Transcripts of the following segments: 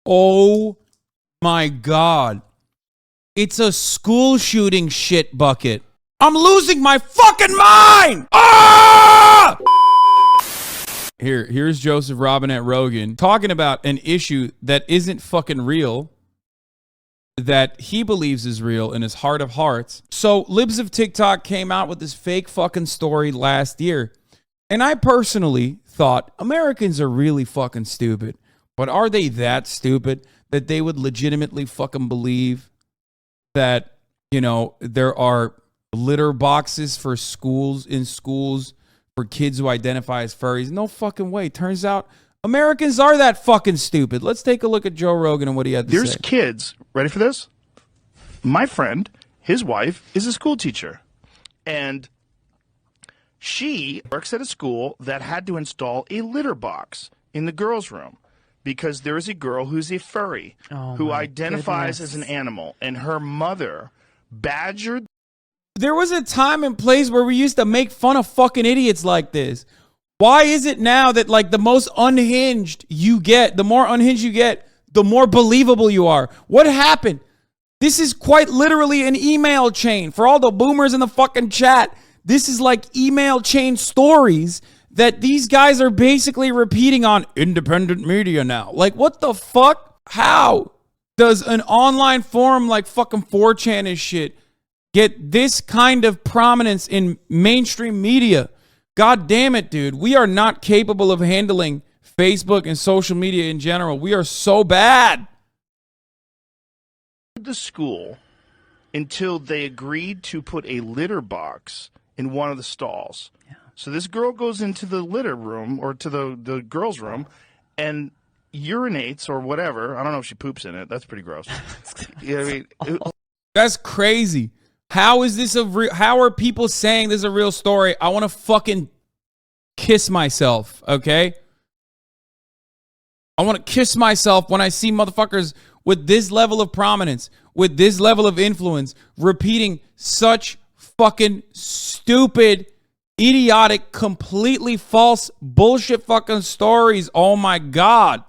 Oh my God. It's a school shooting shit bucket. I'm losing my fucking mind! Ah! Here's Joseph Robinette Rogan talking about an issue that isn't fucking real, that he believes is real in his heart of hearts. So Libs of TikTok came out with this fake fucking story last year. And I personally thought Americans are really fucking stupid. But are they that stupid that they would legitimately fucking believe that, you know, there are litter boxes for schools for kids who identify as furries? No fucking way. Turns out Americans are that fucking stupid. Let's take a look at Joe Rogan and what he had to say. There's kids, ready for this? My friend, his wife, is a school teacher. And she works at a school that had to install a litter box in the girls' room because there is a girl who's a furry who identifies as an animal. And her mother badgered. There was a time and place where we used to make fun of fucking idiots like this. Why is it now that, like, the most unhinged you get, the more unhinged you get, the more believable you are? What happened? This is quite literally an email chain. For all the boomers in the fucking chat, this is like email chain stories that these guys are basically repeating on independent media now. Like, what the fuck? How does an online forum like fucking 4chan and shit get this kind of prominence in mainstream media? God damn it, dude. We are not capable of handling Facebook and social media in general. We are so bad. The school until they agreed to put a litter box in one of the stalls. Yeah. So this girl goes into the litter room or to the girls' room and urinates or whatever. I don't know if she poops in it. That's pretty gross. Yeah, I mean, that's crazy. How is this how are people saying this is a real story? I want to fucking kiss myself, okay? I want to kiss myself when I see motherfuckers with this level of prominence, with this level of influence, repeating such fucking stupid, idiotic, completely false bullshit fucking stories. Oh my God.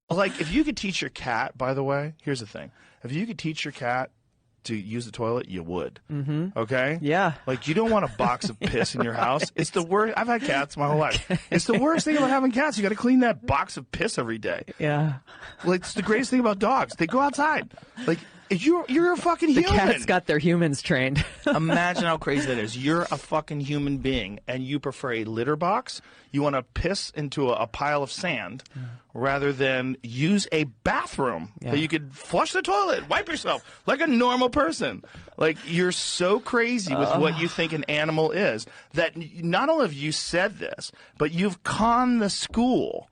Like, if you could teach your cat, by the way, here's the thing. If you could teach your cat to use the toilet, you would. Mm-hmm. Okay? Yeah. Like, you don't want a box of piss in your house. It's the worst. I've had cats my whole life. It's the worst thing about having cats. You got to clean that box of piss every day. Yeah. Like, it's the greatest thing about dogs. They go outside. Like, you're a fucking human. The cats got their humans trained. Imagine how crazy that is. You're a fucking human being, and you prefer a litter box. You want to piss into a pile of sand rather than use a bathroom that you could flush the toilet, wipe yourself like a normal person. Like, you're so crazy with what you think an animal is that not only have you said this, but you've conned the school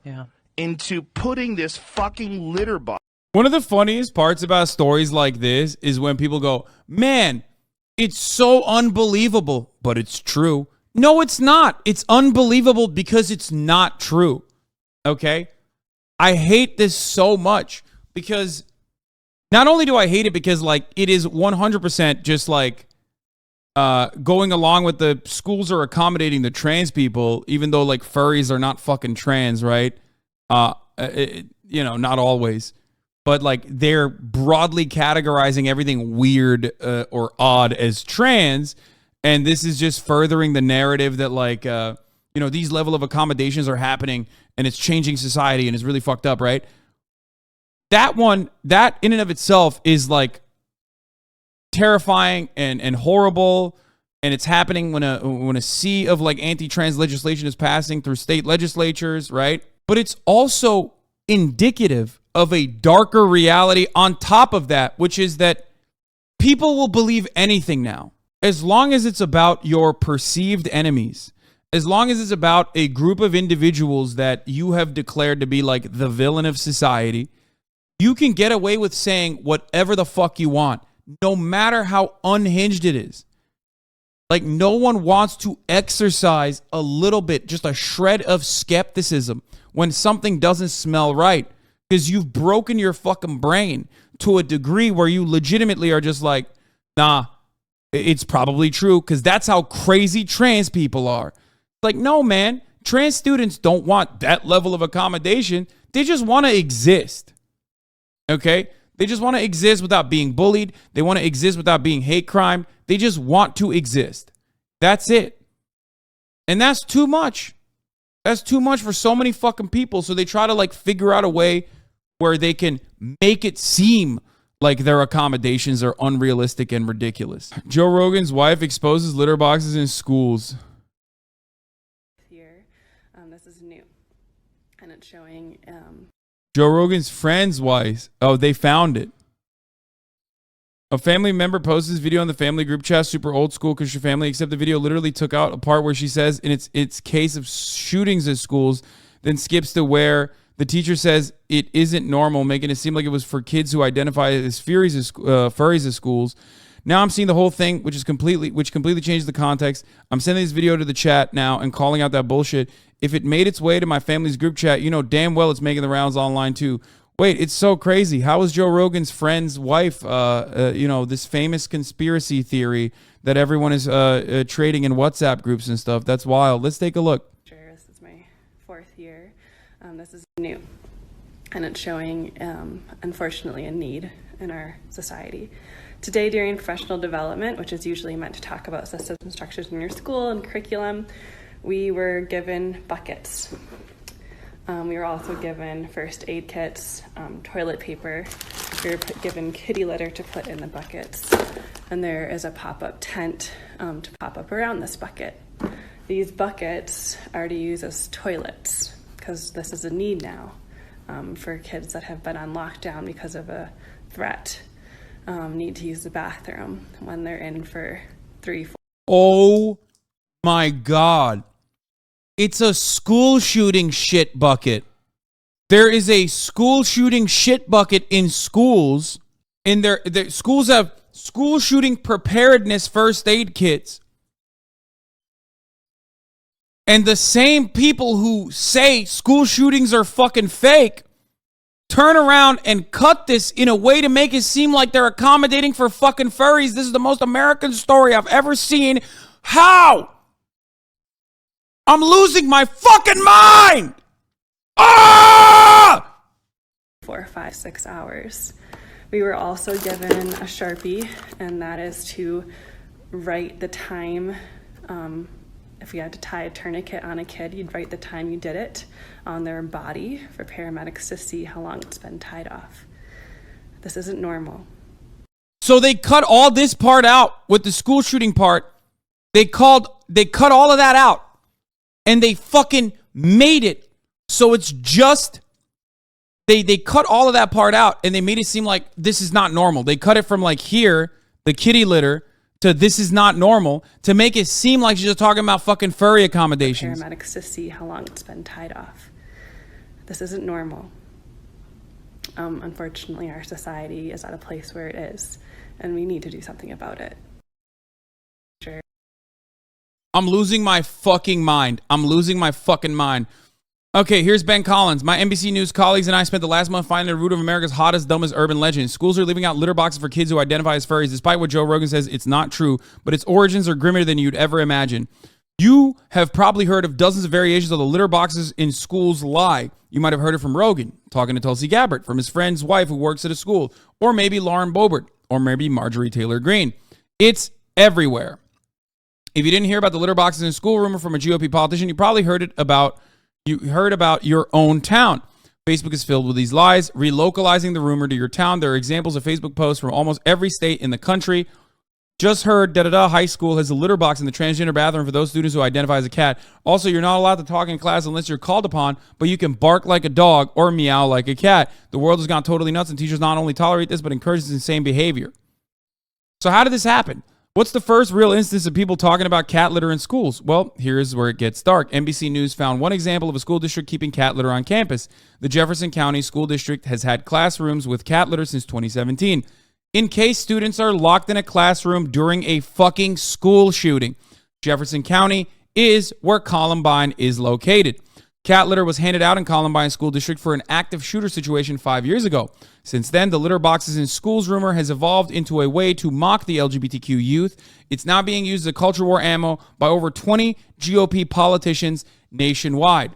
into putting this fucking litter box. One of the funniest parts about stories like this is when people go, man, it's so unbelievable, but it's true. No, it's not. It's unbelievable because it's not true. Okay? I hate this so much because not only do I hate it because, like, it is 100% just like going along with the schools are accommodating the trans people, even though, like, furries are not fucking trans, right? You know, not always. But, like, they're broadly categorizing everything weird or odd as trans. And this is just furthering the narrative that, like, you know, these level of accommodations are happening and it's changing society and it's really fucked up, right? That in and of itself is, like, terrifying and horrible. And it's happening when a sea of, like, anti-trans legislation is passing through state legislatures, right? But it's also indicative of a darker reality on top of that, which is that people will believe anything now. As long as it's about your perceived enemies, as long as it's about a group of individuals that you have declared to be like the villain of society, you can get away with saying whatever the fuck you want, no matter how unhinged it is. Like, no one wants to exercise a little bit, just a shred of skepticism when something doesn't smell right. Because you've broken your fucking brain to a degree where you legitimately are just like, nah, it's probably true. Because that's how crazy trans people are. Like, no, man. Trans students don't want that level of accommodation. They just want to exist. Okay? They just want to exist without being bullied. They want to exist without being hate crime. They just want to exist. That's it. And that's too much. That's too much for so many fucking people. So they try to like figure out a way where they can make it seem like their accommodations are unrealistic and ridiculous. Joe Rogan's wife exposes litter boxes in schools. Here, this is new, and it's showing. Joe Rogan's friend's wife. Oh, they found it. A family member posts this video in the family group chat, super old school because your family, except the video literally took out a part where she says in its case of shootings at schools, then skips to where the teacher says it isn't normal, making it seem like it was for kids who identify as furries at schools. Now I'm seeing the whole thing, which completely changes the context. I'm sending this video to the chat now and calling out that bullshit. If it made its way to my family's group chat, you know damn well it's making the rounds online too. Wait, it's so crazy. How is Joe Rogan's friend's wife, this famous conspiracy theory that everyone is trading in WhatsApp groups and stuff? That's wild. Let's take a look. This is my 4th year. This is new, and it's showing, unfortunately, a need in our society. Today, during professional development, which is usually meant to talk about systems and structures in your school and curriculum, we were given buckets. We were also given first aid kits, toilet paper. We were given kitty litter to put in the buckets. And there is a pop-up tent to pop up around this bucket. These buckets are to use as toilets because this is a need now for kids that have been on lockdown because of a threat, need to use the bathroom when they're in for 3-4. Oh my God. It's a school shooting shit bucket. There is a school shooting shit bucket in schools. In their schools have school shooting preparedness first aid kits. And the same people who say school shootings are fucking fake turn around and cut this in a way to make it seem like they're accommodating for fucking furries. This is the most American story I've ever seen. How? I'm losing my fucking mind! Ah! 4, 5, 6 hours. We were also given a Sharpie, and that is to write the time. If you had to tie a tourniquet on a kid, you'd write the time you did it on their body for paramedics to see how long it's been tied off. This isn't normal. So they cut all this part out with the school shooting part. They cut all of that out. And they fucking made it so it's just, they cut all of that part out and they made it seem like this is not normal. They cut it from like here, the kitty litter, to this is not normal, to make it seem like she's just talking about fucking furry accommodations. Paramedics to see how long it's been tied off. This isn't normal. Unfortunately, our society is at a place where it is, and we need to do something about it. Sure. I'm losing my fucking mind. I'm losing my fucking mind. Okay, here's Ben Collins. My NBC News colleagues and I spent the last month finding the root of America's hottest, dumbest urban legend. Schools are leaving out litter boxes for kids who identify as furries, despite what Joe Rogan says it's not true, but its origins are grimmer than you'd ever imagine. You have probably heard of dozens of variations of the litter boxes in schools lie. You might have heard it from Rogan, talking to Tulsi Gabbard, from his friend's wife who works at a school, or maybe Lauren Boebert, or maybe Marjorie Taylor Greene. It's everywhere. If you didn't hear about the litter boxes in school rumor from a GOP politician, you probably heard about your own town. Facebook is filled with these lies, relocalizing the rumor to your town. There are examples of Facebook posts from almost every state in the country. Just heard high school has a litter box in the transgender bathroom for those students who identify as a cat. Also, you're not allowed to talk in class unless you're called upon, but you can bark like a dog or meow like a cat. The world has gone totally nuts, and teachers not only tolerate this, but encourage this insane behavior. So how did this happen? What's the first real instance of people talking about cat litter in schools? Well, here's where it gets dark. NBC News found one example of a school district keeping cat litter on campus. The Jefferson County School District has had classrooms with cat litter since 2017. In case students are locked in a classroom during a fucking school shooting. Jefferson County is where Columbine is located. Cat litter was handed out in Columbine School District for an active shooter situation 5 years ago. Since then, the litter boxes in schools rumor has evolved into a way to mock the LGBTQ youth. It's now being used as a culture war ammo by over 20 GOP politicians nationwide.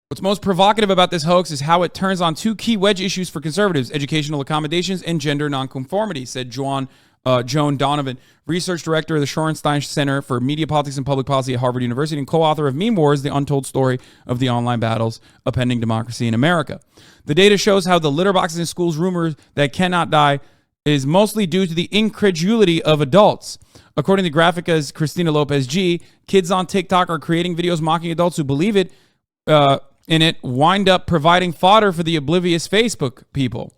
What's most provocative about this hoax is how it turns on two key wedge issues for conservatives: educational accommodations and gender nonconformity, said Joan Donovan, research director of the Shorenstein Center for Media Politics and Public Policy at Harvard University and co-author of Meme Wars, The Untold Story of the Online Battles Upending Democracy in America. The data shows how the litter boxes in schools rumors that cannot die is mostly due to the incredulity of adults. According to Grafica's Christina Lopez G, kids on TikTok are creating videos mocking adults who believe it in it, wind up providing fodder for the oblivious Facebook people.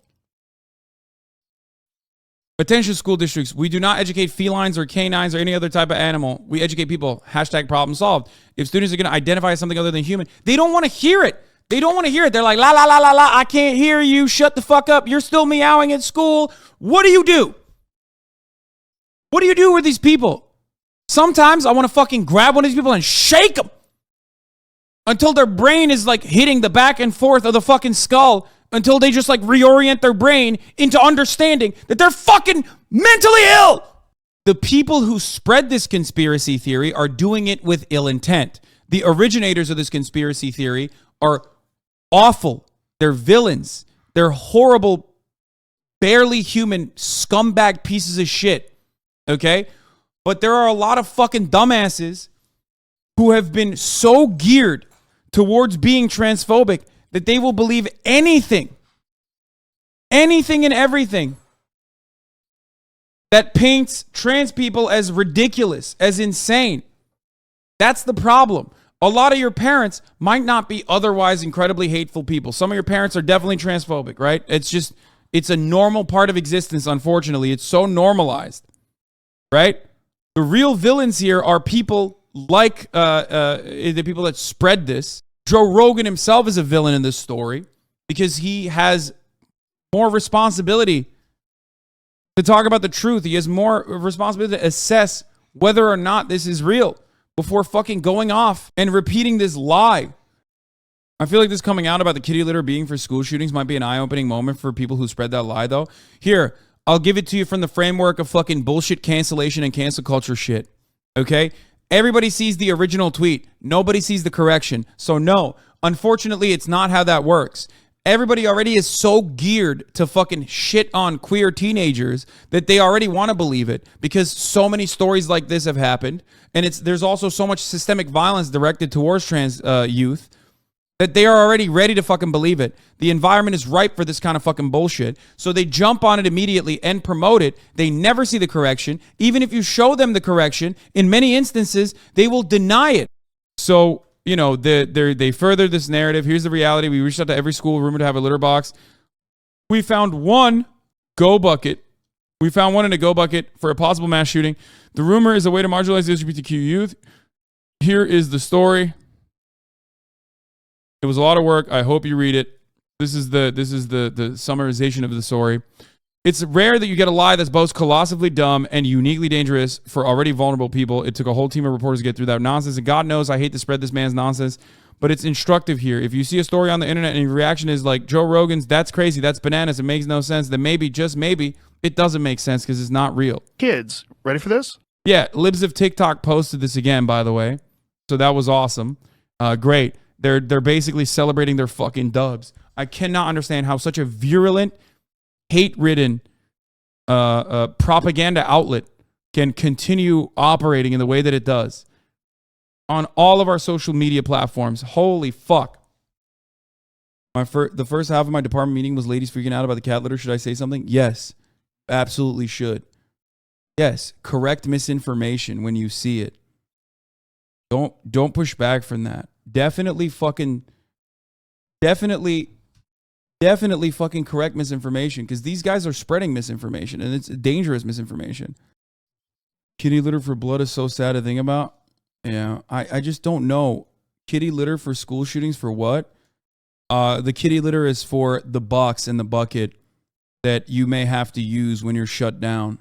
Attention school districts, we do not educate felines or canines or any other type of animal. We educate people. Hashtag problem solved. If students are going to identify as something other than human, they don't want to hear it. They don't want to hear it. They're like, la, la, la, la, la, I can't hear you. Shut the fuck up. You're still meowing at school. What do you do? What do you do with these people? Sometimes I want to fucking grab one of these people and shake them until their brain is like hitting the back and forth of the fucking skull, until they just like reorient their brain into understanding that they're fucking mentally ill. The people who spread this conspiracy theory are doing it with ill intent. The originators of this conspiracy theory are awful. They're villains. They're horrible, barely human scumbag pieces of shit. Okay? But there are a lot of fucking dumbasses who have been so geared towards being transphobic that they will believe anything and everything that paints trans people as ridiculous, as insane. That's the problem. A lot of your parents might not be otherwise incredibly hateful people. Some of your parents are definitely transphobic, right? It's a normal part of existence, unfortunately. It's so normalized, right? The real villains here are people like the people that spread this. Joe Rogan himself is a villain in this story because he has more responsibility to talk about the truth. He has more responsibility to assess whether or not this is real before fucking going off and repeating this lie. I feel like this coming out about the kitty litter being for school shootings might be an eye-opening moment for people who spread that lie, though. Here, I'll give it to you from the framework of fucking bullshit cancellation and cancel culture shit. Okay? Everybody sees the original tweet. Nobody sees the correction. So no, unfortunately, it's not how that works. Everybody already is so geared to fucking shit on queer teenagers that they already want to believe it because so many stories like this have happened. And there's also so much systemic violence directed towards trans youth that they are already ready to fucking believe it. The environment is ripe for this kind of fucking bullshit. So they jump on it immediately and promote it. They never see the correction. Even if you show them the correction, in many instances, they will deny it. So, you know, they further this narrative. Here's the reality. We reached out to every school rumored to have a litter box. We found one go bucket. We found one in a go bucket for a possible mass shooting. The rumor is a way to marginalize the LGBTQ youth. Here is the story. It was a lot of work. I hope you read it. This is the summarization of the story. It's rare that you get a lie that's both colossally dumb and uniquely dangerous for already vulnerable people. It took a whole team of reporters to get through that nonsense. And God knows I hate to spread this man's nonsense, but it's instructive here. If you see a story on the internet and your reaction is like Joe Rogan's, that's crazy, that's bananas, it makes no sense, then maybe, just maybe, it doesn't make sense because it's not real. Kids, ready for this? Yeah, Libs of TikTok posted this again, by the way. So that was awesome. Great. They're basically celebrating their fucking dubs. I cannot understand how such a virulent, hate-ridden propaganda outlet can continue operating in the way that it does on all of our social media platforms. Holy fuck. The first half of my department meeting was ladies freaking out about the cat litter. Should I say something? Yes, absolutely should. Yes, correct misinformation when you see it. Don't push back from that. Definitely fucking correct misinformation, because these guys are spreading misinformation, and it's dangerous misinformation. Kitty litter for blood is so sad to think about. Yeah, I just don't know. Kitty litter for school shootings for what? The kitty litter is for the box and the bucket that you may have to use when you're shut down.